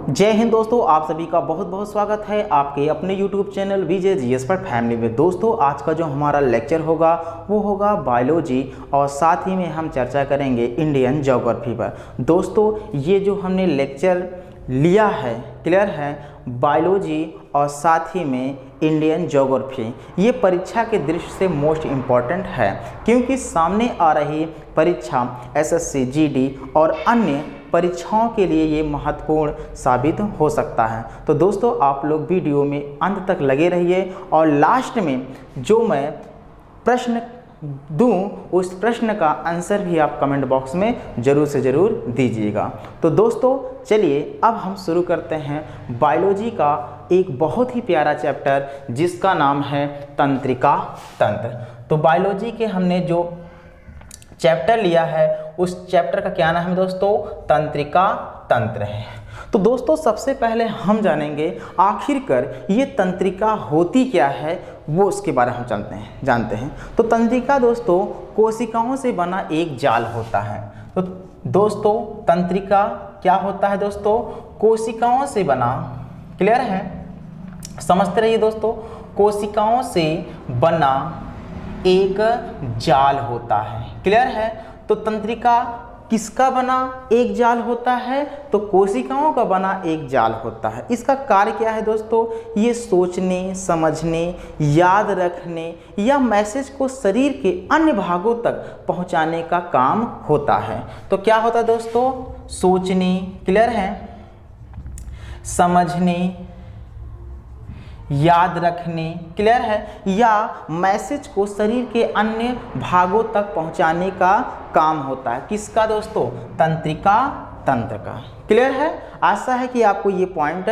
जय हिंद दोस्तों, आप सभी का बहुत बहुत स्वागत है आपके अपने YouTube चैनल विजय जीएस पर फैमिली में। दोस्तों आज का जो हमारा लेक्चर होगा वो होगा बायोलॉजी और साथ ही में हम चर्चा करेंगे इंडियन ज्योग्राफी पर। दोस्तों ये जो हमने लेक्चर लिया है क्लियर है, बायोलॉजी और साथ ही में इंडियन ज्योग्राफी, ये परीक्षा के दृष्टि से मोस्ट इम्पॉर्टेंट है क्योंकि सामने आ रही परीक्षा एसएससी, जीडी और अन्य परीक्षाओं के लिए ये महत्वपूर्ण साबित हो सकता है। तो दोस्तों आप लोग वीडियो में अंत तक लगे रहिए और लास्ट में जो मैं प्रश्न दूं उस प्रश्न का आंसर भी आप कमेंट बॉक्स में ज़रूर से ज़रूर दीजिएगा। तो दोस्तों चलिए अब हम शुरू करते हैं बायोलॉजी का एक बहुत ही प्यारा चैप्टर जिसका नाम है तंत्रिका तंत्र। तो बायोलॉजी के हमने जो चैप्टर लिया है उस चैप्टर का क्या नाम है दोस्तों? तंत्रिका तंत्र है। तो दोस्तों सबसे पहले हम जानेंगे आखिरकार ये तंत्रिका होती क्या है, वो उसके बारे में हम जानते हैं। तो तंत्रिका दोस्तों कोशिकाओं से बना एक जाल होता है। तो दोस्तों तंत्रिका क्या होता है दोस्तों? कोशिकाओं से बना, क्लियर है, समझते रहिए दोस्तों, कोशिकाओं से बना एक जाल होता है, क्लियर है। तो तंत्रिका किसका बना एक जाल होता है? तो कोशिकाओं का बना एक जाल होता है। इसका कार्य क्या है दोस्तों? ये सोचने, समझने, याद रखने या मैसेज को शरीर के अन्य भागों तक पहुंचाने का काम होता है। तो क्या होता है दोस्तों? सोचने, क्लियर है, समझने, याद रखने, क्लियर है, या मैसेज को शरीर के अन्य भागों तक पहुंचाने का काम होता है। किसका दोस्तों? तंत्रिका तंत्र का, क्लियर है। आशा है कि आपको ये पॉइंट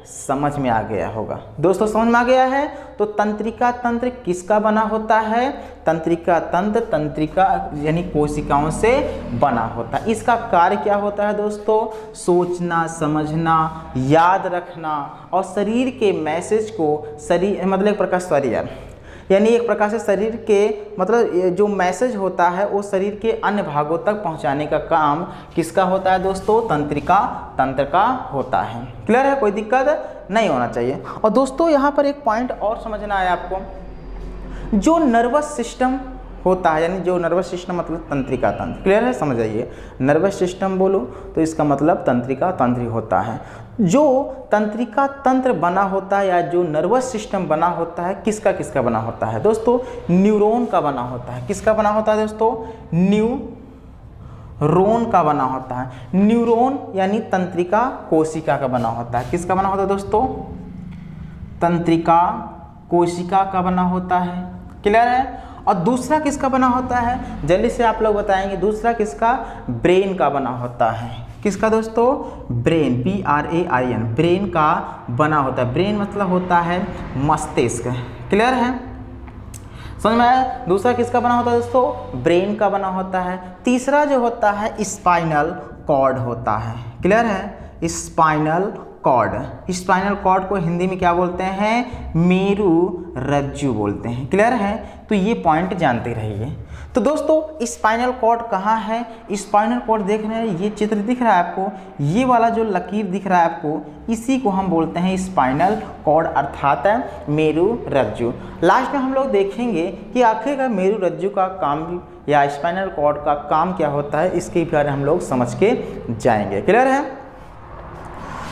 समझ में आ गया होगा। दोस्तों समझ में आ गया है? तो तंत्रिका तंत्र किसका बना होता है? तंत्रिका तंत्र तंत्रिका यानी कोशिकाओं से बना होता है। इसका कार्य क्या होता है दोस्तों? सोचना, समझना, याद रखना और शरीर के मैसेज को शरीर मतलब एक प्रकार शरीर यानी एक प्रकार से शरीर के मतलब जो मैसेज होता है वो शरीर के अन्य भागों तक पहुंचाने का काम किसका होता है दोस्तों? तंत्रिका तंत्र का होता है, क्लियर है, कोई दिक्कत नहीं होना चाहिए। और दोस्तों यहाँ पर एक पॉइंट और समझना है आपको, जो नर्वस सिस्टम होता है यानी जो नर्वस सिस्टम मतलब तंत्रिका तंत्र, क्लियर है, समझ आइए। नर्वस सिस्टम बोलो तो इसका मतलब तंत्रिका तंत्र ही होता है। जो तंत्रिका तंत्र बना होता है या जो नर्वस सिस्टम बना होता है किसका किसका बना होता है दोस्तों? न्यूरॉन का बना होता है। किसका बना होता है दोस्तों? न्यूरॉन का बना होता है। न्यूरॉन यानी तंत्रिका कोशिका का बना होता है। किसका बना होता है दोस्तों? तंत्रिका कोशिका का बना होता है, क्लियर है। और दूसरा किसका बना होता है? जल्दी से आप लोग बताएंगे। दूसरा किसका? ब्रेन का बना होता है। किसका दोस्तों? ब्रेन, BRAIN, ब्रेन का बना होता है। ब्रेन मतलब होता है मस्तिष्क, क्लियर है, समझ में आया? दूसरा किसका बना होता है दोस्तों? ब्रेन का बना होता है। तीसरा जो होता है स्पाइनल कॉर्ड होता है, क्लियर है, स्पाइनल कॉर्ड। स्पाइनल कॉर्ड को हिंदी में क्या बोलते हैं? मेरु रज्जु बोलते हैं, क्लियर है। तो ये पॉइंट जानते रहिए। तो दोस्तों स्पाइनल कॉर्ड कहाँ है? स्पाइनल कॉर्ड देख रहे हैं, ये चित्र दिख रहा है आपको, ये वाला जो लकीर दिख रहा है आपको, इसी को हम बोलते हैं स्पाइनल कॉर्ड अर्थात मेरु रज्जु। लास्ट में हम लोग देखेंगे कि आखिरकार मेरु रज्जु का काम या स्पाइनल कॉर्ड का काम क्या होता है, इसके बारे में हम लोग समझ के जाएंगे, क्लियर है।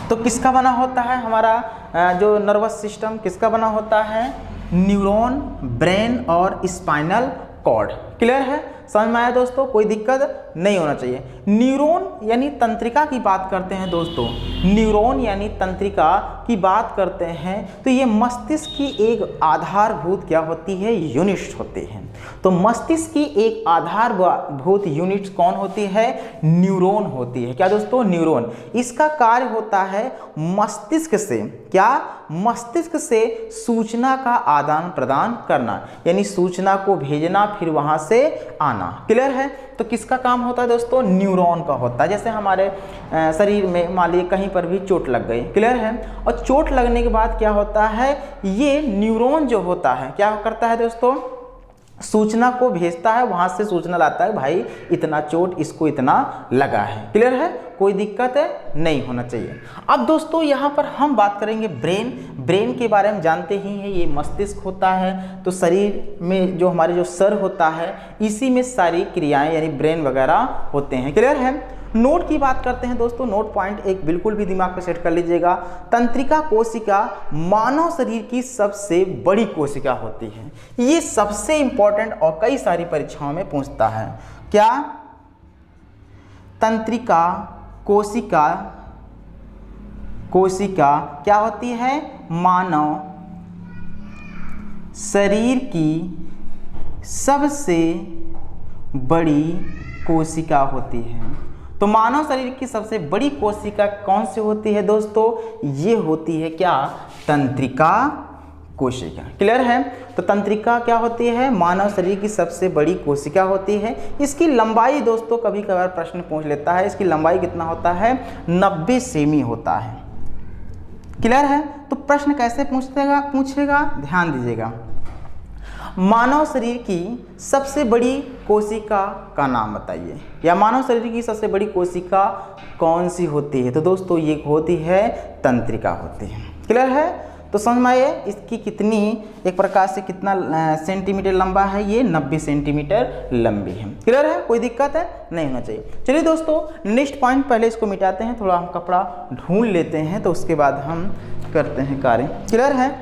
तो किसका बना होता है हमारा जो नर्वस सिस्टम, किसका बना होता है? न्यूरॉन, ब्रेन और स्पाइनल कॉर्ड, क्लियर है, समझ में आया दोस्तों? कोई दिक्कत नहीं होना चाहिए। न्यूरॉन यानी तंत्रिका की बात करते हैं दोस्तों, न्यूरॉन यानी तंत्रिका की बात करते हैं तो ये मस्तिष्क की एक आधारभूत क्या होती है? यूनिट्स होती हैं। तो मस्तिष्क की एक आधारभूत यूनिट्स कौन होती है? न्यूरॉन होती है। क्या दोस्तों? न्यूरॉन। इसका कार्य होता है मस्तिष्क से क्या? मस्तिष्क से सूचना का आदान प्रदान करना यानी सूचना को भेजना फिर वहां से आना, क्लियर है। तो किसका काम होता है दोस्तों? न्यूरॉन का होता है। जैसे हमारे शरीर में मान लीजिए कहीं पर भी चोट लग गई, क्लियर है, और चोट लगने के बाद क्या होता है? ये न्यूरॉन जो होता है क्या करता है दोस्तों? सूचना को भेजता है, वहां से सूचना लाता है भाई इतना चोट इसको इतना लगा है। क्लियर है, कोई दिक्कत नहीं होना चाहिए। अब दोस्तों यहाँ पर हम बात करेंगे ब्रेन के बारे में जानते ही हैं, ये मस्तिष्क होता है। तो शरीर में जो हमारे जो सर होता है इसी में सारी क्रियाएं यानी ब्रेन वगैरह होते हैं। क्लियर है। नोट की बात करते हैं दोस्तों, नोट पॉइंट एक बिल्कुल भी दिमाग पे सेट कर लीजिएगा। तंत्रिका कोशिका मानव शरीर की सबसे बड़ी कोशिका होती है। ये सबसे इंपॉर्टेंट और कई सारी परीक्षाओं में पूछता है। क्या? तंत्रिका कोशिका क्या होती है? मानव शरीर की सबसे बड़ी कोशिका होती है। तो मानव शरीर की सबसे बड़ी कोशिका कौन सी होती है दोस्तों? ये होती है क्या? तंत्रिका कोशिका। क्लियर है। तो तंत्रिका क्या होती है? मानव शरीर की सबसे बड़ी कोशिका होती है। इसकी लंबाई दोस्तों कभी कभार प्रश्न पूछ लेता है, इसकी लंबाई कितना होता है? 90 सेमी होता है। क्लियर है। तो प्रश्न कैसे पूछेगा ध्यान दीजिएगा। मानव शरीर की सबसे बड़ी कोशिका का नाम बताइए, या मानव शरीर की सबसे बड़ी कोशिका कौन सी होती है? तो दोस्तों ये होती है तंत्रिका होती है। क्लियर है। तो समझ में आइए इसकी कितनी एक प्रकार से कितना सेंटीमीटर लंबा है? ये 90 सेंटीमीटर लंबी है। क्लियर है, कोई दिक्कत है नहीं होना चाहिए। चलिए दोस्तों नेक्स्ट पॉइंट, पहले इसको मिटाते हैं, थोड़ा हम कपड़ा ढूंढ लेते हैं तो उसके बाद हम करते हैं कार्य। क्लियर है।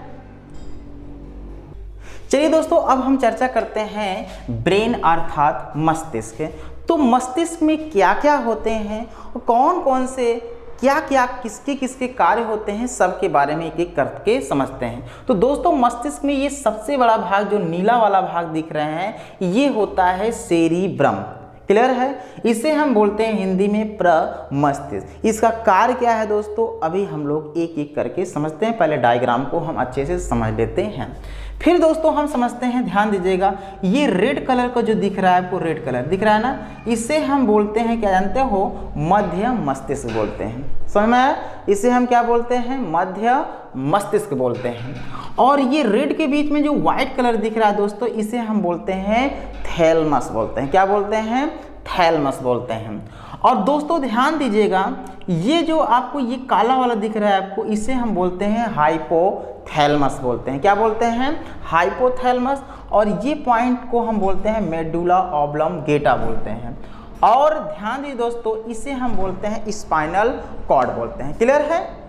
चलिए दोस्तों अब हम चर्चा करते हैं ब्रेन अर्थात मस्तिष्क। तो मस्तिष्क में क्या क्या होते हैं, कौन कौन से क्या क्या किसके किसके कार्य होते हैं, सब के बारे में एक एक करके समझते हैं। तो दोस्तों मस्तिष्क में ये सबसे बड़ा भाग जो नीला वाला भाग दिख रहे हैं ये होता है सेरिब्रम। क्लियर है। इसे हम बोलते हैं हिंदी में प्रमस्तिष्क। इसका कार्य क्या है दोस्तों, अभी हम लोग एक एक करके समझते हैं। पहले डायग्राम को हम अच्छे से समझ लेते हैं, फिर दोस्तों हम समझते हैं। ध्यान दीजिएगा, ये रेड कलर का जो दिख रहा है आपको, रेड कलर दिख रहा है ना, इसे हम बोलते हैं क्या जानते हो? मध्य मस्तिष्क बोलते हैं। समझ में आया? इसे हम क्या बोलते हैं? मध्य मस्तिष्क बोलते हैं। और ये रेड के बीच में जो व्हाइट कलर दिख रहा है दोस्तों, इसे हम बोलते हैं थैलमस बोलते हैं। क्या बोलते हैं? थैलमस बोलते हैं। और दोस्तों ध्यान दीजिएगा, ये जो आपको ये काला वाला दिख रहा है आपको, इसे हम बोलते हैं हाइपोथैलेमस बोलते हैं। क्या बोलते हैं? हाइपोथैलेमस। और ये पॉइंट को हम बोलते हैं मेडुला ऑब्लोंगेटा बोलते हैं। और ध्यान दीजिए दोस्तों, इसे हम बोलते हैं स्पाइनल कॉर्ड बोलते हैं। क्लियर है।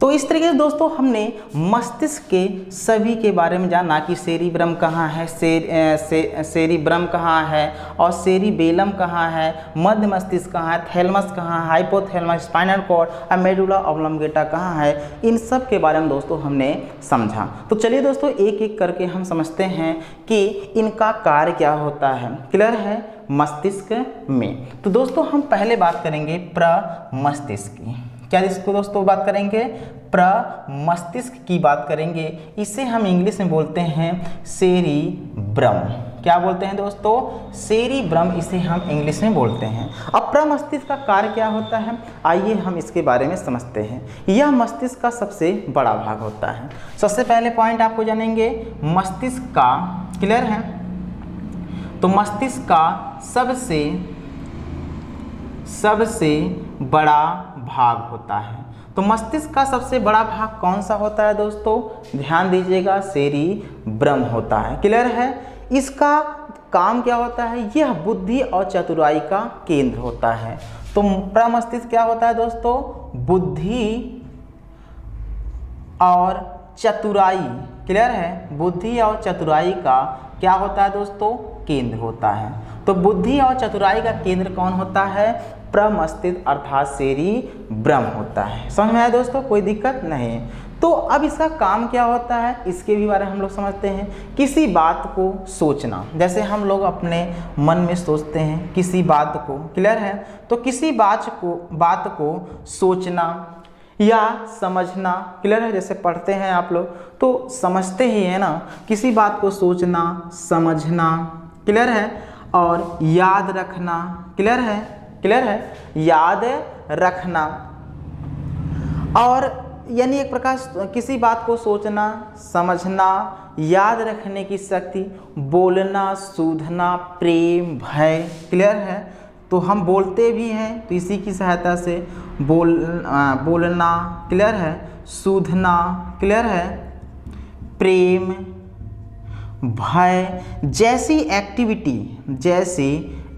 तो इस तरीके से दोस्तों हमने मस्तिष्क के सभी के बारे में जाना कि सेरिब्रम कहाँ है, सेरिब्रम कहाँ है, और सेरिबेलम कहाँ है, मध्य मस्तिष्क कहाँ है, थैलेमस कहाँ है, हाइपोथैलेमस, स्पाइनल कॉर्ड और मेडुला ऑब्लोंगेटा कहाँ है, इन सब के बारे में दोस्तों हमने समझा। तो चलिए दोस्तों एक एक करके हम समझते हैं कि इनका कार्य क्या होता है। क्लियर है। मस्तिष्क में तो दोस्तों हम पहले बात करेंगे प्रमस्तिष्क की। क्या इसको दोस्तों बात करेंगे? प्रमस्तिष्क की बात करेंगे। इसे हम इंग्लिश में बोलते हैं सेरिब्रम। क्या बोलते हैं दोस्तों? सेरिब्रम, इसे हम इंग्लिश में बोलते हैं। अब प्रमस्तिष्क का कार्य क्या होता है, आइए हम इसके बारे में समझते हैं। यह मस्तिष्क का सबसे बड़ा भाग होता है। सबसे पहले पॉइंट आपको जानेंगे मस्तिष्क का। क्लियर है। तो मस्तिष्क का सबसे बड़ा भाग होता है। तो मस्तिष्क का सबसे बड़ा भाग कौन सा होता है दोस्तों? ध्यान दीजिएगा, सेरिब्रम होता है। क्लियर है। इसका काम क्या होता है? यह बुद्धि और चतुराई का केंद्र होता है। तो प्रमस्तिष्क क्या होता है दोस्तों? बुद्धि और चतुराई। क्लियर है। बुद्धि और चतुराई का क्या होता है दोस्तों? केंद्र होता है। तो बुद्धि और चतुराई का केंद्र कौन होता है? प्रमस्तिष्क अर्थात सेरिब्रम होता है। समझ में आया दोस्तों? कोई दिक्कत नहीं। तो अब इसका काम क्या होता है, इसके भी बारे में हम लोग समझते हैं। किसी बात को सोचना, जैसे हम लोग अपने मन में सोचते हैं किसी बात को। क्लियर है। तो किसी बात को सोचना या समझना। क्लियर है। जैसे पढ़ते हैं आप लोग तो समझते ही है ना, किसी बात को सोचना, समझना। क्लियर है। और याद रखना। क्लियर है। क्लियर है। याद रखना। और यानी एक प्रकार किसी बात को सोचना, समझना, याद रखने की शक्ति, बोलना, सूझना, प्रेम, भय। क्लियर है? तो हम बोलते भी हैं तो इसी की सहायता से बोलना, क्लियर है, सूझना, क्लियर है, प्रेम, भय जैसी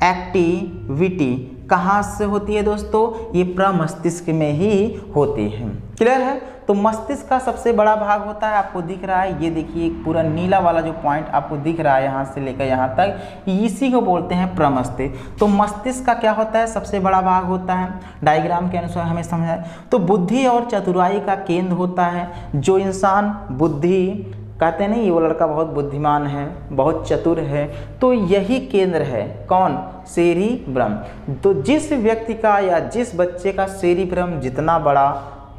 एक्टिविटी कहाँ से होती है दोस्तों? ये प्रमस्तिष्क में ही होती है। क्लियर है? तो मस्तिष्क का सबसे बड़ा भाग होता है, आपको दिख रहा है, ये देखिए पूरा नीला वाला जो पॉइंट आपको दिख रहा है यहाँ से लेकर यहाँ तक, इसी को बोलते हैं प्रमस्तिष्क। तो मस्तिष्क का क्या होता है? सबसे बड़ा भाग होता है, डायग्राम के अनुसार हमें समझाए तो बुद्धि और चतुराई का केंद्र होता है। जो इंसान बुद्धि कहते हैं नहीं, ये वो लड़का बहुत बुद्धिमान है, बहुत चतुर है, तो यही केंद्र है। कौन? सेरिब्रम। तो जिस व्यक्ति का या जिस बच्चे का सेरिब्रम जितना बड़ा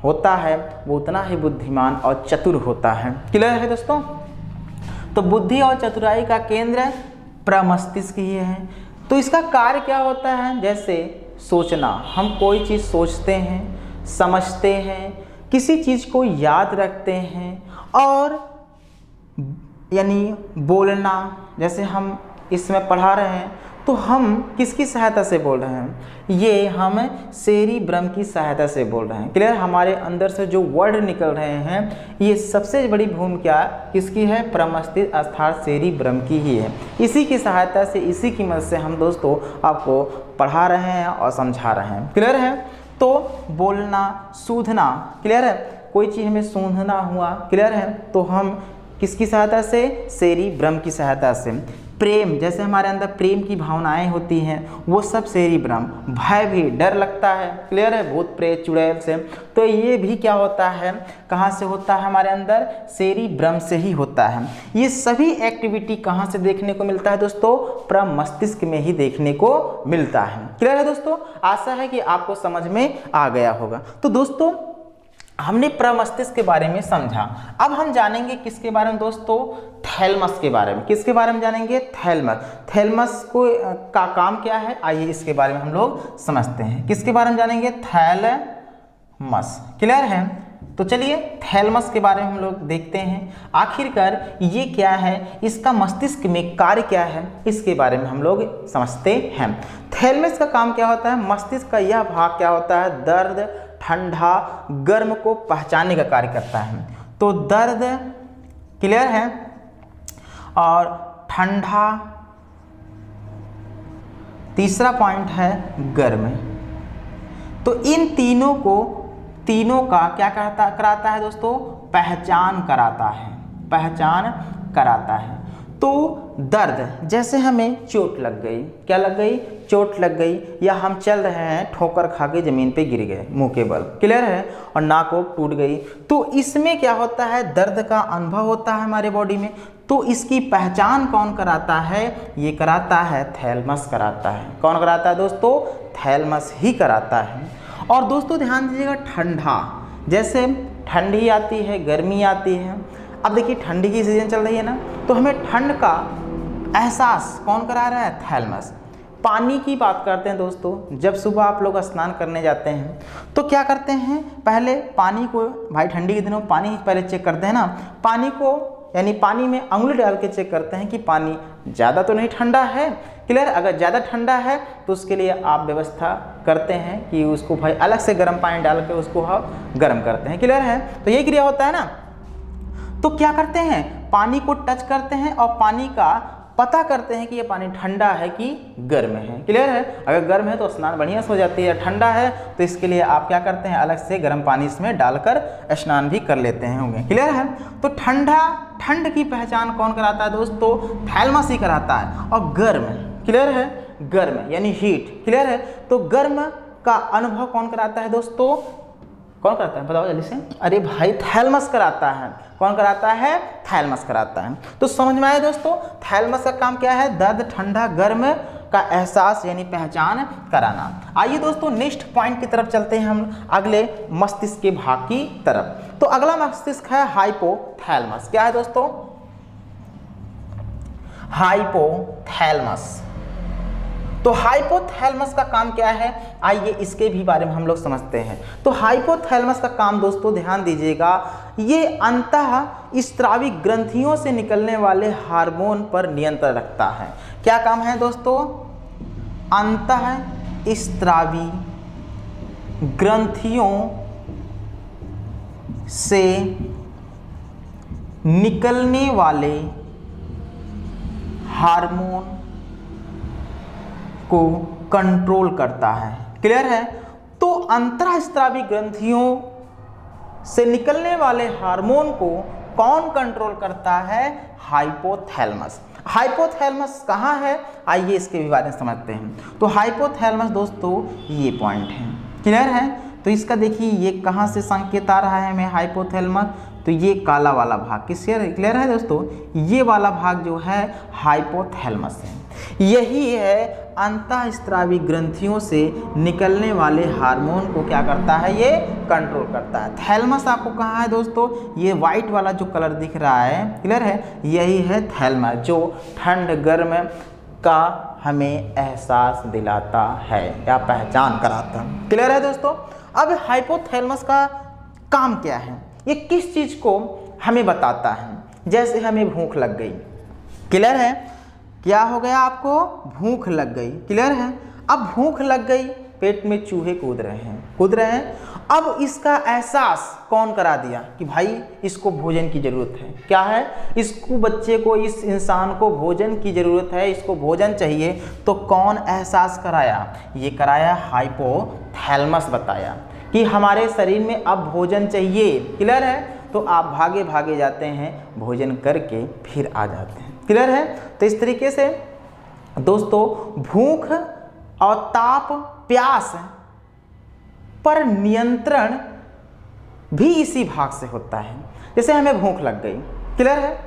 होता है वो उतना ही बुद्धिमान और चतुर होता है। क्लियर है दोस्तों? तो बुद्धि और चतुराई का केंद्र प्रमस्तिष्क ही है। तो इसका कार्य क्या होता है? जैसे सोचना, हम कोई चीज़ सोचते हैं, समझते हैं, किसी चीज़ को याद रखते हैं, और यानी बोलना, जैसे हम इसमें पढ़ा रहे हैं तो हम किसकी सहायता से बोल रहे हैं? ये हम सेरिब्रम की सहायता से बोल रहे हैं। क्लियर? हमारे अंदर से जो वर्ड निकल रहे हैं ये सबसे बड़ी भूमिका किसकी है? प्रमस्तिष्क अर्थात सेरिब्रम की ही है। इसी की सहायता से, इसी की मदद से हम दोस्तों आपको पढ़ा रहे हैं और समझा रहे हैं। क्लियर है? तो बोलना, सूझना, क्लियर है, कोई चीज़ हमें सूझना हुआ, क्लियर है, तो हम किसकी सहायता से? सेरिब्रम की सहायता से। प्रेम, जैसे हमारे अंदर प्रेम की भावनाएं होती हैं वो सब सेरिब्रम। भय भी, डर लगता है, क्लियर है, भूत प्रेत चुड़ैल से, तो ये भी क्या होता है? कहाँ से होता है? हमारे अंदर सेरिब्रम से ही होता है। ये सभी एक्टिविटी कहाँ से देखने को मिलता है दोस्तों? प्रमस्तिष्क में ही देखने को मिलता है। क्लियर है दोस्तों? आशा है कि आपको समझ में आ गया होगा। तो दोस्तों हमने प्रमस्तिष्क के बारे में समझा। अब हम जानेंगे किसके बारे में दोस्तों? थैलमस के बारे में। किसके बारे में जानेंगे? थैलमस। थैलमस को का काम क्या है? आइए इसके बारे में हम लोग समझते हैं। किसके बारे में जानेंगे? थैलमस। क्लियर है? तो चलिए थैलमस के बारे में हम लोग देखते हैं, आखिरकार ये क्या है, इसका मस्तिष्क में कार्य क्या है, इसके बारे में हम लोग समझते हैं। थैलमस का काम क्या होता है? मस्तिष्क का यह भाग क्या होता है? दर्द, ठंडा, गर्म को पहचानने का कार्य करता है। तो दर्द, क्लियर है, और ठंडा, तीसरा पॉइंट है गर्म। तो इन तीनों का क्या कराता है दोस्तों? पहचान कराता है, पहचान कराता है। तो दर्द, जैसे हमें चोट लग गई, क्या लग गई? चोट लग गई, या हम चल रहे हैं ठोकर खा के ज़मीन पे गिर गए मुंह के बल, क्लियर है, और नाक वोक टूट गई, तो इसमें क्या होता है? दर्द का अनुभव होता है हमारे बॉडी में। तो इसकी पहचान कौन कराता है? ये कराता है थैलमस कराता है। कौन कराता है दोस्तों? थैलमस ही कराता है। और दोस्तों ध्यान दीजिएगा, ठंडा, जैसे ठंडी आती है, गर्मी आती है। अब देखिए ठंडी की सीजन चल रही है ना, तो हमें ठंड का एहसास कौन करा रहा है? थैलमस। पानी की बात करते हैं दोस्तों, जब सुबह आप लोग स्नान करने जाते हैं तो क्या करते हैं? पहले पानी को, भाई ठंडी के दिनों पानी पहले चेक करते हैं ना, पानी को यानी पानी में अंगुली डाल के चेक करते हैं कि पानी ज़्यादा तो नहीं ठंडा है, क्लियर। अगर ज़्यादा ठंडा है तो उसके लिए आप व्यवस्था करते हैं कि उसको भाई अलग से गर्म पानी डाल के उसको हम गर्म करते हैं, क्लियर है। तो यही क्रिया होता है ना। तो क्या करते हैं? पानी को टच करते हैं और पानी का पता करते हैं कि ये पानी ठंडा है कि गर्म है, क्लियर है। अगर गर्म है तो स्नान बढ़िया से हो जाती है, ठंडा है तो इसके लिए आप क्या करते हैं? अलग से गर्म पानी इसमें डालकर स्नान भी कर लेते हैं, होंगे, क्लियर है। तो ठंड की पहचान कौन कराता है दोस्तों? थैलमस ही कराता है। और गर्म, क्लियर है, गर्म यानी हीट, क्लियर है। तो गर्म का अनुभव कौन कराता है दोस्तों? कौन कराता है? बताओ जल्दी से। अरे भाई थैलमस कराता है। कौन कराता है? थैलमस कराता है। तो समझ में आया दोस्तों, थैलमस का काम क्या है? दर्द, ठंडा, गर्म का एहसास यानी पहचान कराना। आइए दोस्तों नेक्स्ट पॉइंट की तरफ चलते हैं हम, अगले मस्तिष्क के भाग की तरफ। तो अगला मस्तिष्क है हाइपोथैलमस। क्या है दोस्तों? हाइपोथैलमस। तो हाइपोथैलेमस का काम क्या है, आइए इसके भी बारे में हम लोग समझते हैं। तो हाइपोथैलेमस का काम दोस्तों ध्यान दीजिएगा, ये अंतःस्रावी ग्रंथियों से निकलने वाले हार्मोन पर नियंत्रण रखता है। क्या काम है दोस्तों, अंतःस्रावी ग्रंथियों से निकलने वाले हार्मोन को कंट्रोल करता है। क्लियर है। तो अंतःस्रावी ग्रंथियों से निकलने वाले हार्मोन को कौन कंट्रोल करता है, हाइपोथैलेमस। हाइपोथैलेमस कहाँ है, आइए इसके भी बारे में समझते हैं। तो हाइपोथैलेमस दोस्तों ये पॉइंट है। क्लियर है। तो इसका देखिए ये कहाँ से संकेत आ रहा है हमें, हाइपोथैलेमस, तो ये काला वाला भाग किससे, क्लियर है दोस्तों, ये वाला भाग जो है हाइपोथैलेमस है। यही है अंतःस्रावी ग्रंथियों से निकलने वाले हार्मोन को क्या करता है, ये कंट्रोल करता है। थैलेमस आपको कहाँ है दोस्तों, ये वाइट वाला जो कलर दिख रहा है, क्लियर है, यही है थैलेमस, जो ठंड गर्म का हमें एहसास दिलाता है या पहचान कराता है। क्लियर है दोस्तों। अब हाइपोथैलेमस का काम क्या है, ये किस चीज़ को हमें बताता है, जैसे हमें भूख लग गई, क्लियर है, क्या हो गया आपको, भूख लग गई, क्लियर है। अब भूख लग गई, पेट में चूहे कूद रहे हैं, अब इसका एहसास कौन करा दिया कि भाई इसको भोजन की ज़रूरत है, क्या है, इसको बच्चे को, इस इंसान को भोजन की ज़रूरत है, इसको भोजन चाहिए, तो कौन एहसास कराया, ये कराया हाइपोथैलेमस, बताया कि हमारे शरीर में अब भोजन चाहिए, क्लियर है। तो आप भागे भागे जाते हैं, भोजन करके फिर आ जाते हैं, क्लियर है। तो इस तरीके से दोस्तों भूख और ताप प्यास पर नियंत्रण भी इसी भाग से होता है। जैसे हमें भूख लग गई, क्लियर है,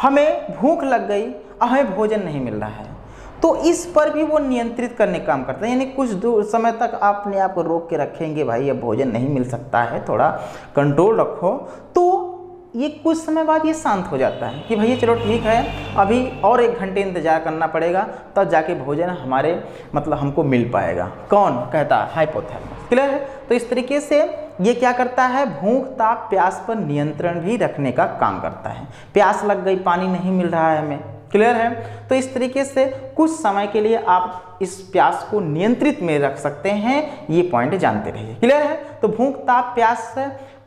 हमें भूख लग गई और हमें भोजन नहीं मिल रहा है, तो इस पर भी वो नियंत्रित करने का काम करता है। यानी कुछ दूर समय तक अपने आप को रोक के रखेंगे, भाई अब भोजन नहीं मिल सकता है, थोड़ा कंट्रोल रखो, तो ये कुछ समय बाद ये शांत हो जाता है कि भैया चलो ठीक है, अभी और 1 घंटे इंतजार करना पड़ेगा, तब जाके भोजन हमारे मतलब हमको मिल पाएगा। कौन कहता है, हाइपोथैलेमस, क्लियर है। तो इस तरीके से ये क्या करता है, भूख ताप प्यास पर नियंत्रण भी रखने का काम करता है। प्यास लग गई, पानी नहीं मिल रहा है हमें, क्लियर है, तो इस तरीके से कुछ समय के लिए आप इस प्यास को नियंत्रित में रख सकते हैं, ये पॉइंट जानते रहिए, क्लियर है। तो भूख ताप प्यास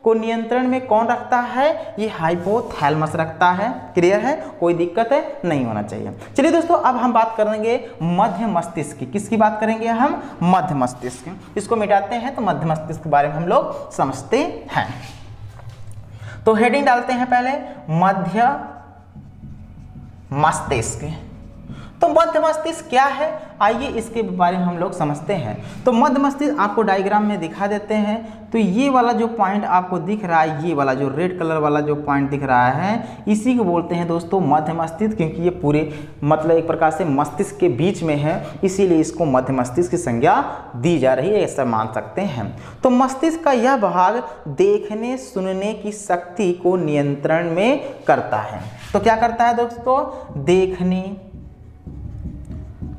को नियंत्रण में कौन रखता है, ये हाइपोथैलेमस रखता है, क्लियर है, कोई दिक्कत है नहीं होना चाहिए। चलिए दोस्तों अब हम बात करेंगे मध्य मस्तिष्क की, किसकी बात करेंगे हम, मध्य मस्तिष्क, इसको मिटाते हैं तो मध्य मस्तिष्क के बारे में हम लोग समझते हैं। तो हेडिंग डालते हैं पहले, मध्य मस्तिष्क। तो मध्य मस्तिष्क क्या है, आइए इसके बारे में हम लोग समझते हैं। तो मध्य मस्तिष्क आपको डायग्राम में दिखा देते हैं। तो ये वाला जो पॉइंट आपको दिख रहा है, ये वाला जो रेड कलर वाला जो पॉइंट दिख रहा है, इसी को बोलते हैं दोस्तों मध्य मस्तिष्क, क्योंकि ये पूरे मतलब एक प्रकार से मस्तिष्क के बीच में है, इसीलिए इसको मध्य मस्तिष्क की संज्ञा दी जा रही है, ऐसा मान सकते हैं। तो मस्तिष्क का यह भाग देखने सुनने की शक्ति को नियंत्रण में करता है। तो क्या करता है दोस्तों, देखने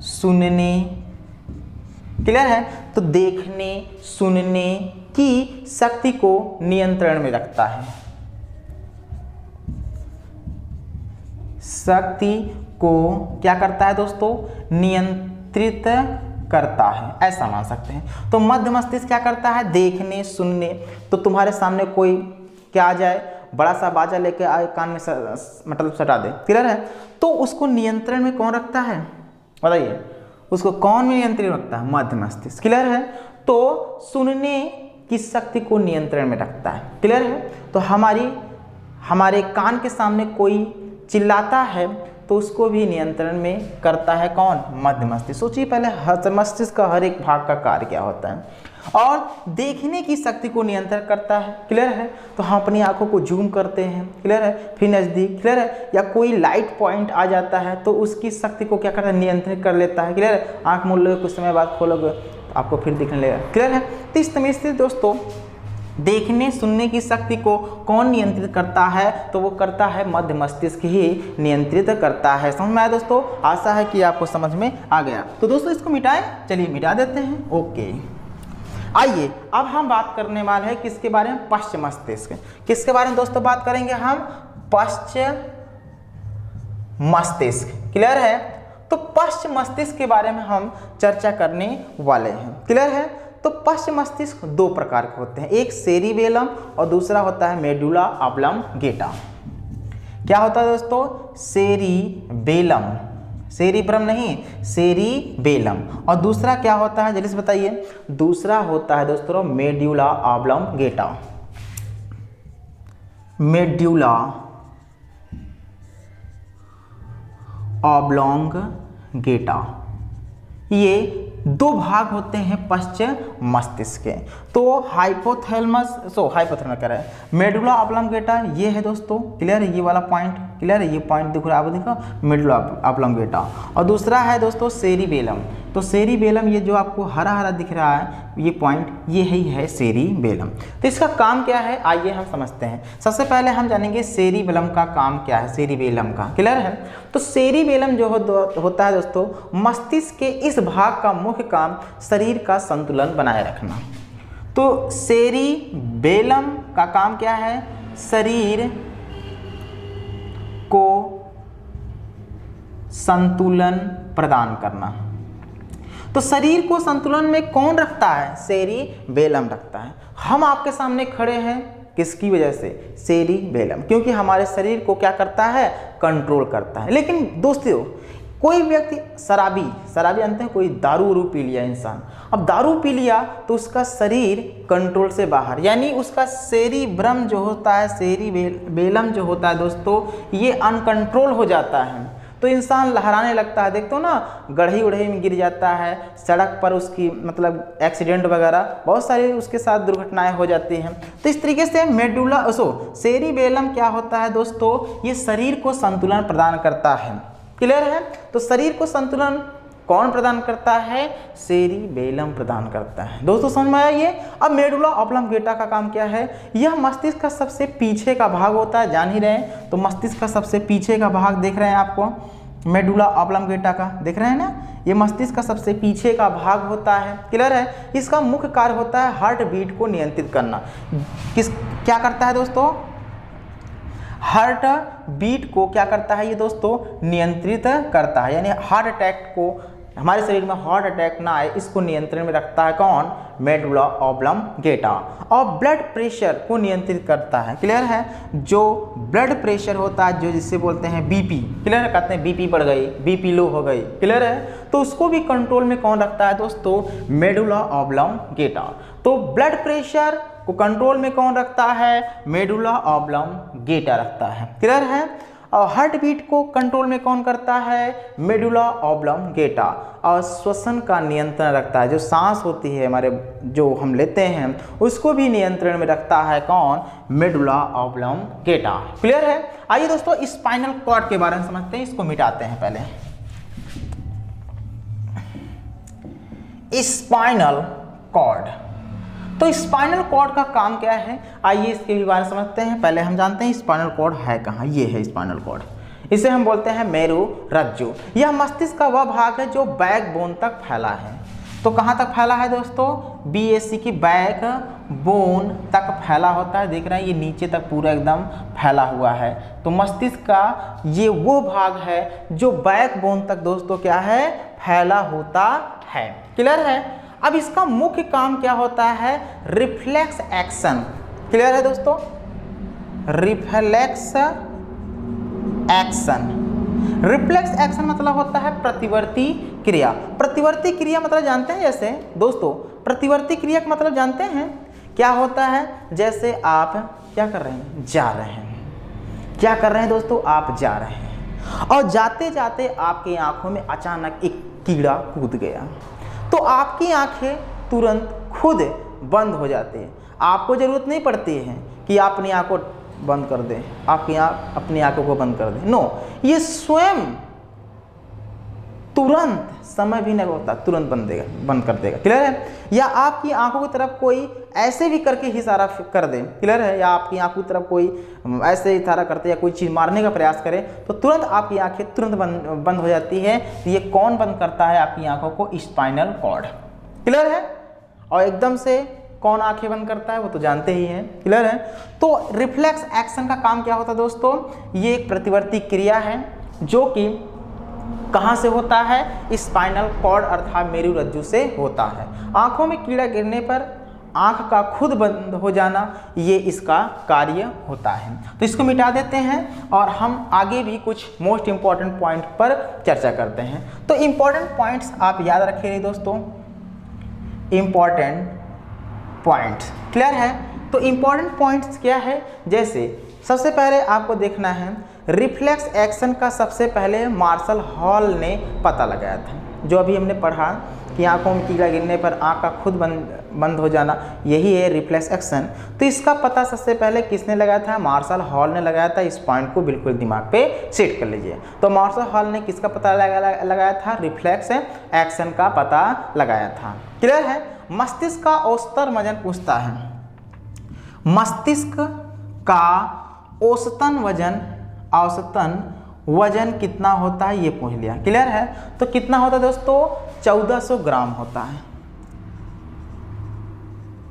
सुनने, क्लियर है, तो देखने सुनने की शक्ति को नियंत्रण में रखता है, शक्ति को क्या करता है दोस्तों, नियंत्रित करता है, ऐसा मान सकते हैं। तो मध्य मस्तिष्क क्या करता है, देखने सुनने, तो तुम्हारे सामने कोई क्या आ जाए, बड़ा सा बाजा लेके आए, कान में मतलब सटा दे, क्लियर है, तो उसको नियंत्रण में कौन रखता है, बताइए, उसको कौन नियंत्रित रखता है, मध्य मस्तिष्क, क्लियर है। तो सुनने की शक्ति को नियंत्रण में रखता है, क्लियर है। तो हमारे कान के सामने कोई चिल्लाता है तो उसको भी नियंत्रण में करता है कौन, मध्य मस्तिष्क। सोचिए पहले मस्तिष्क का हर एक भाग का कार्य क्या होता है। और देखने की शक्ति को नियंत्रण करता है, क्लियर है, तो हम अपनी आंखों को जूम करते हैं, क्लियर है, फिर नज़दीक, क्लियर है, या कोई लाइट पॉइंट आ जाता है तो उसकी शक्ति को क्या करता है, नियंत्रित कर लेता है, क्लियर है। आंख मूल लोगे, कुछ समय बाद खोलोगे तो आपको फिर दिखने लगेगा, क्लियर है। तो इस तरह से दोस्तों देखने सुनने की शक्ति को कौन नियंत्रित करता है? तो वो करता है मध्य मस्तिष्क ही नियंत्रित करता है। समझ में आया दोस्तों? आशा है कि आपको समझ में आ गया। तो दोस्तों इसको मिटाएं, चलिए मिटा देते हैं। ओके, आइए अब हम बात करने वाले हैं किसके बारे में? पश्च मस्तिष्क। किसके बारे में दोस्तों बात करेंगे हम? पश्च मस्तिष्क। क्लियर है? तो पश्च मस्तिष्क के बारे में हम चर्चा करने वाले हैं। क्लियर है? तो पश्च मस्तिष्क दो प्रकार के होते हैं, एक सेरिबेलम और दूसरा होता है मेडुला ऑब्लंगेटा। क्या होता है दोस्तों? सेरिबेलम, सेरिब्रम नहीं, सेरिबेलम। और दूसरा क्या होता है जल्दी से बताइए? दूसरा होता है दोस्तों मेडुला ऑब्लंगेटा। मेडुला ऑब्लंगेटा, ये दो भाग होते हैं पश्च मस्तिष्क के। तो हाइपोथैलेमस हाइपोथैलेमस कह रहा है, मेडुला ऑब्लंगेटा ये है दोस्तों। क्लियर है? ये वाला पॉइंट क्लियर है? ये पॉइंट दिख रहा है, आप देखो मेडुला ऑब्लंगेटा। और दूसरा है दोस्तों सेरिबेलम। तो सेरिबेलम ये जो आपको हरा हरा दिख रहा है ये पॉइंट, ये ही है सेरिबेलम। तो इसका काम क्या है आइए हम समझते हैं। सबसे पहले हम जानेंगे सेरिबेलम का काम क्या है, सेरिबेलम का। क्लियर है? तो सेरिबेलम जो होता है दोस्तों, मस्तिष्क के इस भाग का मुख्य काम शरीर का संतुलन बनाए रखना। तो सेरिबेलम का काम क्या है? शरीर को संतुलन प्रदान करना। तो शरीर को संतुलन में कौन रखता है? सेरिबेलम रखता है। हम आपके सामने खड़े हैं किसकी वजह से? सेरिबेलम, क्योंकि हमारे शरीर को क्या करता है? कंट्रोल करता है। लेकिन दोस्तों कोई व्यक्ति शराबी जानते हैं, कोई दारू उरू पी लिया इंसान, अब दारू पी लिया तो उसका शरीर कंट्रोल से बाहर, यानी उसका सेरिब्रम जो होता है, सेरिबेलम जो होता है दोस्तों, ये अनकंट्रोल हो जाता है। तो इंसान लहराने लगता है, देखते हो ना, गढ़ी उढ़ी में गिर जाता है, सड़क पर उसकी मतलब एक्सीडेंट वगैरह बहुत सारी उसके साथ दुर्घटनाएं हो जाती हैं। तो इस तरीके से सेरिबेलम क्या होता है दोस्तों? ये शरीर को संतुलन प्रदान करता है। क्लियर है? तो शरीर को संतुलन कौन प्रदान करता है? सेरिबेलम प्रदान करता है। दोस्तों समझ में आया ये? अब मेडुला ऑब्लंगेटा का काम क्या है? यह मस्तिष्क का सबसे पीछे का भाग होता है, जान ही रहे हैं। तो मस्तिष्क का सबसे पीछे का भाग देख रहे हैं आपको, मेडुला ऑब्लंगेटा का देख रहे हैं ना, ये मस्तिष्क का सबसे पीछे का भाग होता है। क्लियर है? इसका मुख्य कार्य होता है हार्ट बीट को नियंत्रित करना। क्या करता है दोस्तों? हार्ट बीट को क्या करता है ये दोस्तों? नियंत्रित करता है। यानी हार्ट अटैक को, हमारे शरीर में हार्ट अटैक ना आए, इसको नियंत्रण में रखता है कौन? Medulla oblongata. और ब्लड प्रेशर को नियंत्रित करता है। क्लियर है? जो ब्लड प्रेशर होता है, जो जिसे बोलते हैं बीपी, क्लियर है? कहते हैं बीपी बढ़ गई, बीपी लो हो गई, क्लियर है? तो उसको भी कंट्रोल में कौन रखता है दोस्तों? Medulla oblongata. तो ब्लड प्रेशर को कंट्रोल में कौन रखता है? मेडुला ऑब्लंगेटा रखता है। क्लियर है? और हार्ट बीट को कंट्रोल में कौन करता है? Medulla oblongata. और श्वसन का नियंत्रण रखता है, जो सांस होती है हमारे जो हम लेते हैं उसको भी नियंत्रण में रखता है कौन? Medulla oblongata. क्लियर है? आइए दोस्तों स्पाइनल कॉर्ड के बारे में समझते हैं, इसको मिटाते हैं पहले। स्पाइनल कॉर्ड, तो स्पाइनल कॉर्ड का काम क्या है आइए इसके भी बारे में समझते हैं। पहले हम जानते हैं स्पाइनल कॉर्ड है कहाँ। ये है स्पाइनल कॉर्ड, इसे हम बोलते हैं मेरुरज्जु। यह मस्तिष्क का वह भाग है जो बैकबोन तक फैला है। तो कहाँ तक फैला है दोस्तों? BAC की बैकबोन तक फैला होता है। देख रहे हैं ये नीचे तक पूरा एकदम फैला हुआ है। तो मस्तिष्क का ये वो भाग है जो बैकबोन तक दोस्तों क्या है? फैला होता है। क्लियर है? अब इसका मुख्य काम क्या होता है? Reflex action. क्लियर है दोस्तों? Reflex action. रिफ्लेक्स एक्शन मतलब होता है प्रतिवर्ती क्रिया। प्रतिवर्ती क्रिया मतलब जानते हैं, जैसे दोस्तों प्रतिवर्ती क्रिया का मतलब जानते हैं क्या होता है? जैसे आप क्या कर रहे हैं? जा रहे हैं। क्या कर रहे हैं दोस्तों? आप जा रहे हैं और जाते जाते आपकी आंखों में अचानक एक कीड़ा कूद गया, तो आपकी आंखें तुरंत खुद बंद हो जाती हैं। आपको ज़रूरत नहीं पड़ती है कि आप अपनी आंखों बंद कर दें, आपकी अपनी आंखों को बंद कर दें। नो, ये स्वयं तुरंत समय भी नहीं होता, तुरंत बंद कर देगा। क्लियर है? या आपकी आंखों की तरफ कोई ऐसे भी करके इशारा कर दे, क्लियर है, या आपकी आंखों की तरफ कोई ऐसे इशारा करते या कोई चीज़ मारने का प्रयास करे तो तुरंत आपकी आंखें तुरंत बंद हो जाती है। ये कौन बंद करता है आपकी आंखों को? Spinal cord. क्लियर है? और एकदम से कौन आंखें बंद करता है वो तो जानते ही हैं। क्लियर है? तो रिफ्लेक्स एक्शन का काम क्या होता है दोस्तों? ये एक प्रतिवर्ती क्रिया है जो कि कहाँ से होता है? स्पाइनल कॉर्ड अर्थात मेरुरज्जु से होता है। आंखों में कीड़ा गिरने पर आंख का खुद बंद हो जाना, ये इसका कार्य होता है। तो इसको मिटा देते हैं और हम आगे भी कुछ मोस्ट इंपॉर्टेंट पॉइंट पर चर्चा करते हैं। तो इंपॉर्टेंट पॉइंट्स आप याद रखिए दोस्तों, इंपॉर्टेंट पॉइंट्स। क्लियर है? तो इंपॉर्टेंट पॉइंट्स क्या है? जैसे सबसे पहले आपको देखना है रिफ्लेक्स एक्शन का सबसे पहले मार्शल हॉल ने पता लगाया था। जो अभी हमने पढ़ा कि आंखों में कीड़ा गिरने पर आंख का खुद बंद हो जाना, यही है रिफ्लेक्स एक्शन। तो इसका पता सबसे पहले किसने लगाया था? मार्शल हॉल ने लगाया था। इस पॉइंट को बिल्कुल दिमाग पे सेट कर लीजिए। तो मार्शल हॉल ने किसका पता लगाया था? रिफ्लेक्स एक्शन का पता लगाया था। क्लियर है? मस्तिष्क का औसतन वजन पूछता है। मस्तिष्क का औसतन वजन कितना होता है ये पूछ लिया। क्लियर है? तो कितना होता है दोस्तों? 1400 ग्राम होता है।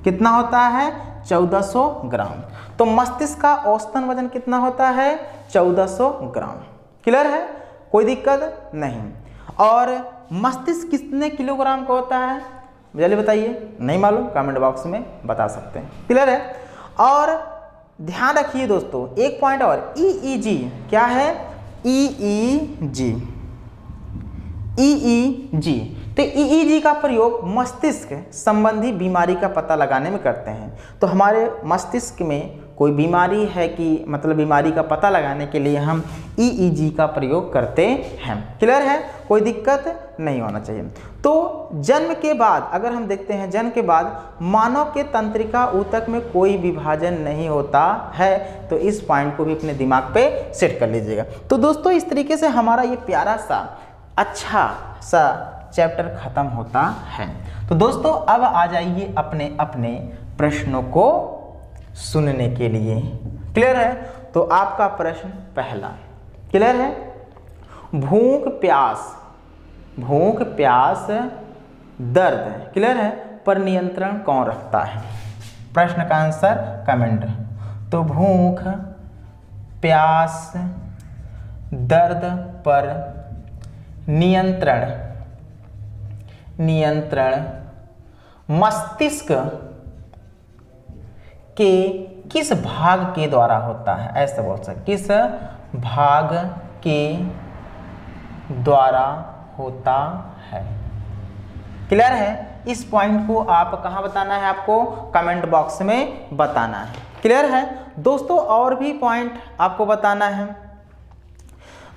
कितना होता है? 1400 ग्राम। तो मस्तिष्क का औसतन वजन कितना होता है? 1400 ग्राम। क्लियर है? कोई दिक्कत नहीं। और मस्तिष्क कितने किलोग्राम का होता है? जल्दी बताइए, नहीं मालूम कमेंट बॉक्स में बता सकते हैं। क्लियर है? और ध्यान रखिए दोस्तों एक पॉइंट और, EEG क्या है? EEG। तो EEG का प्रयोग मस्तिष्क संबंधी बीमारी का पता लगाने में करते हैं। तो हमारे मस्तिष्क में कोई बीमारी है कि मतलब बीमारी का पता लगाने के लिए हम EEG का प्रयोग करते हैं। क्लियर है? कोई दिक्कत नहीं होना चाहिए। तो जन्म के बाद अगर हम देखते हैं, जन्म के बाद मानव के तंत्रिका ऊतक में कोई विभाजन नहीं होता है। तो इस पॉइंट को भी अपने दिमाग पे सेट कर लीजिएगा। तो दोस्तों इस तरीके से हमारा ये प्यारा सा अच्छा सा चैप्टर खत्म होता है। तो दोस्तों अब आ जाइए अपने अपने प्रश्नों को सुनने के लिए। क्लियर है? तो आपका प्रश्न पहला, क्लियर है? भूख प्यास दर्द, क्लियर है, पर नियंत्रण कौन रखता है? प्रश्न का आंसर कमेंट। तो भूख प्यास दर्द पर नियंत्रण मस्तिष्क के किस भाग के द्वारा होता है? ऐसा बोल सकते, किस भाग के द्वारा होता है? क्लियर है? इस पॉइंट को आप कहाँ बताना है? आपको कमेंट बॉक्स में बताना है। क्लियर है दोस्तों? और भी पॉइंट आपको बताना है।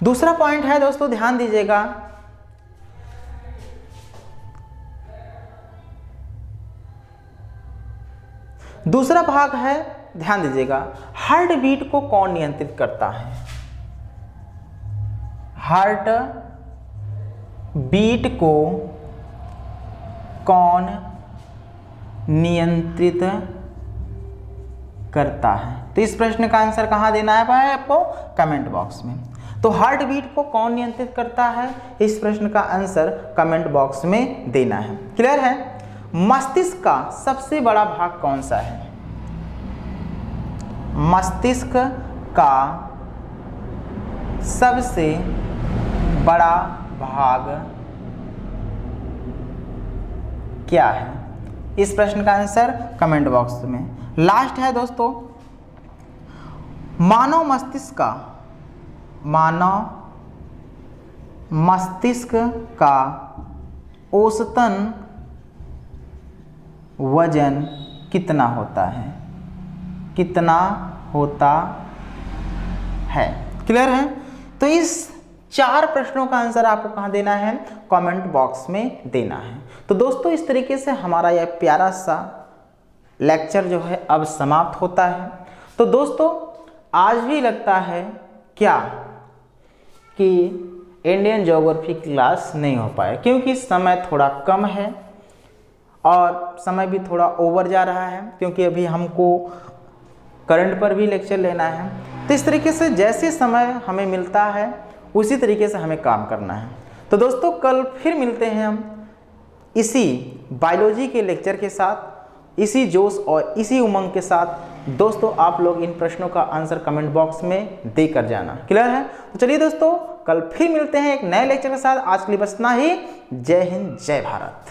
दूसरा पॉइंट है दोस्तों, ध्यान दीजिएगा, दूसरा भाग है, ध्यान दीजिएगा, हार्ट बीट को कौन नियंत्रित करता है? हार्ट बीट को कौन नियंत्रित करता है? तो इस प्रश्न का आंसर कहाँ देना है भाई आपको? कमेंट बॉक्स में। तो हार्ट बीट को कौन नियंत्रित करता है? इस प्रश्न का आंसर कमेंट बॉक्स में देना है। क्लियर है? मस्तिष्क का सबसे बड़ा भाग कौन सा है? मस्तिष्क का सबसे बड़ा भाग क्या है? इस प्रश्न का आंसर कमेंट बॉक्स में। लास्ट है दोस्तों, मानव मस्तिष्क का औसतन वजन कितना होता है? कितना होता है? क्लियर है? तो इस 4 प्रश्नों का आंसर आपको कहाँ देना है? कमेंट बॉक्स में देना है। तो दोस्तों इस तरीके से हमारा यह प्यारा सा लेक्चर जो है अब समाप्त होता है। तो दोस्तों आज भी लगता है क्या कि इंडियन ज्योग्राफी क्लास नहीं हो पाए क्योंकि समय थोड़ा कम है और समय भी थोड़ा ओवर जा रहा है, क्योंकि अभी हमको करंट पर भी लेक्चर लेना है। तो इस तरीके से जैसे समय हमें मिलता है उसी तरीके से हमें काम करना है। तो दोस्तों कल फिर मिलते हैं हम इसी बायोलॉजी के लेक्चर के साथ, इसी जोश और इसी उमंग के साथ। दोस्तों आप लोग इन प्रश्नों का आंसर कमेंट बॉक्स में देकर जाना। क्लियर है? तो चलिए दोस्तों कल फिर मिलते हैं एक नए लेक्चर के साथ। आज के लिए बस इतना ही। जय हिंद, जय भारत।